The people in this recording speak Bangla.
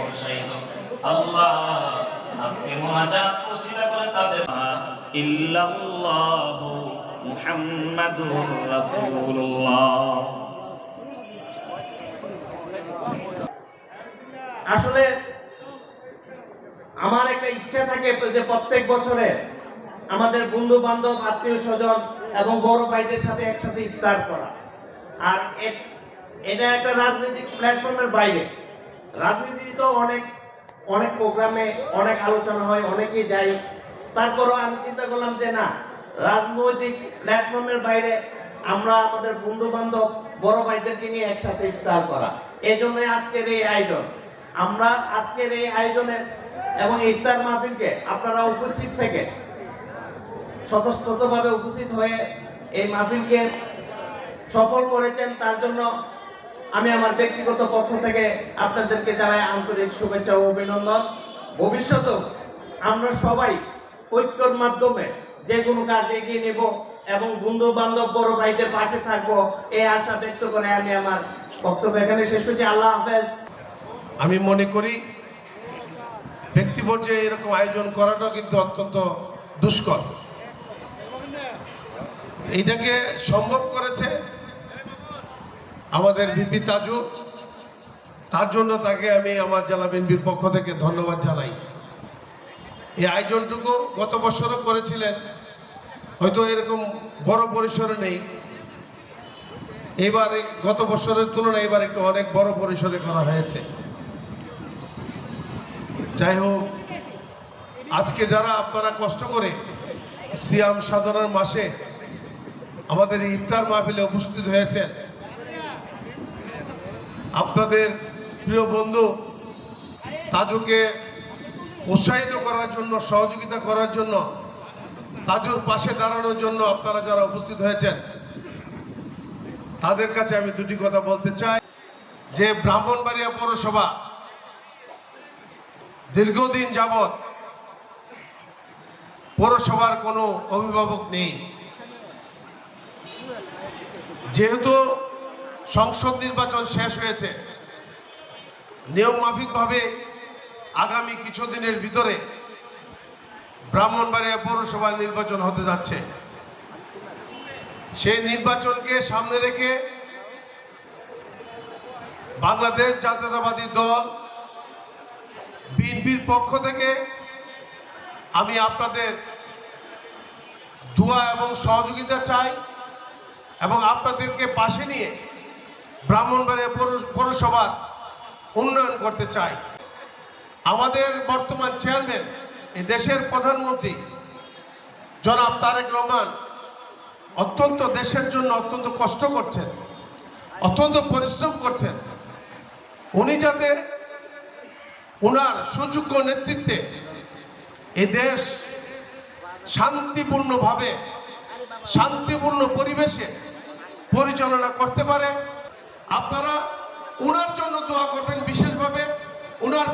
উৎসাহিত। আল্লাহ আজকে মুনাজাত ওসিলা করে তাদের ইল্লাল্লাহু মুহাম্মাদুর রাসূলুল্লাহ। আসলে আমার একটা ইচ্ছা থাকে যে প্রত্যেক বছরে আমাদের বন্ধু বান্ধব আত্মীয় স্বজন এবং বড় ভাইদের সাথে একসাথে ইফতার করা। আর এটা একটা রাজনৈতিক প্ল্যাটফর্মের বাইরে। রাজনীতি তো অনেক অনেক প্রোগ্রামে অনেক আলোচনা হয়, অনেকেই যাই। তারপরও আমি চিন্তা করলাম যে না, রাজনৈতিক প্ল্যাটফর্মের বাইরে আমরা আমাদের বন্ধু বান্ধব বড় ভাইদেরকে নিয়ে একসাথে ইফতার করা, এই জন্য আজকের এই আয়োজন। আমরা আজকের এই আয়োজনের এবং ইফতার মাহফিলকে আপনারা উপস্থিত থেকে স্বতঃস্ফূর্তভাবে উপস্থিত হয়ে এই মাহফিলকে সফল করেছেন, তার জন্য আমি আমার ব্যক্তিগত পক্ষ থেকে আপনাদেরকে জানাই আন্তরিক শুভেচ্ছা ও অভিনন্দন। ভবিষ্যতেও আমরা সবাই ঐক্যের মাধ্যমে যে কোনো কাজ এগিয়ে নেব এবং বন্ধু বান্ধব বড় ভাইদের পাশে থাকবো, এই আশা ব্যক্ত করে আমি আমার বক্তব্য এখানে শেষ করছি। আল্লাহ হাফেজ। আমি মনে করি ব্যক্তি পর্যায়ে এরকম আয়োজন করাটা কিন্তু অত্যন্ত দুষ্কর। এইটাকে সম্ভব করেছে আমাদের বিপি তাজু, তার জন্য তাকে আমি আমার জেলা বিএনপির পক্ষ থেকে ধন্যবাদ জানাই। এই আয়োজনটুকু গত বছরও করেছিলেন, হয়তো এরকম বড় পরিসরে নেই। এবার গত বছরের তুলনায় এবার একটু অনেক বড় পরিসরে করা হয়েছে। যাই হোক, আজকে যারা আপনারা কষ্ট করে সিয়াম সাধনার মাসে আমাদের এই ইফতার মাহফিলে উপস্থিত হয়েছেন, আপনাদের প্রিয় বন্ধু তাজুকে উৎসাহিত করার জন্য, সহযোগিতা করার জন্য, তাজুর পাশে দাঁড়ানোর জন্য আপনারা যারা উপস্থিত হয়েছেন তাদের কাছে আমি দুটি কথা বলতে চাই। যে ব্রাহ্মণবাড়িয়া পৌরসভা দীর্ঘদিন যাবৎ পৌরসভার কোনো অভিভাবক নেই। যেহেতু সংসদ নির্বাচন শেষ হয়েছে, নিয়ম মাফিকভাবে আগামী কিছুদিনের ভিতরে ব্রাহ্মণবাড়িয়া পৌরসভার নির্বাচন হতে যাচ্ছে। সেই নির্বাচনকে সামনে রেখে বাংলাদেশ জাতীয়তাবাদী দল বিএনপির পক্ষ থেকে আমি আপনাদের দোয়া এবং সহযোগিতা চাই এবং আপনাদেরকে পাশে নিয়ে ব্রাহ্মণবাড়িয়া পৌরসভার উন্নয়ন করতে চাই। আমাদের বর্তমান চেয়ারম্যান, এই দেশের প্রধানমন্ত্রী জনাব তারেক রহমান অত্যন্ত দেশের জন্য অত্যন্ত কষ্ট করছেন, অত্যন্ত পরিশ্রম করছেন। উনি যাতে ওনার সুযোগ্য নেতৃত্বে এই দেশ শান্তিপূর্ণভাবে, শান্তিপূর্ণ পরিবেশে পরিচালনা করতে পারে, আপনারা ওনার জন্য দোয়া করবেন, বিশেষভাবে ওনার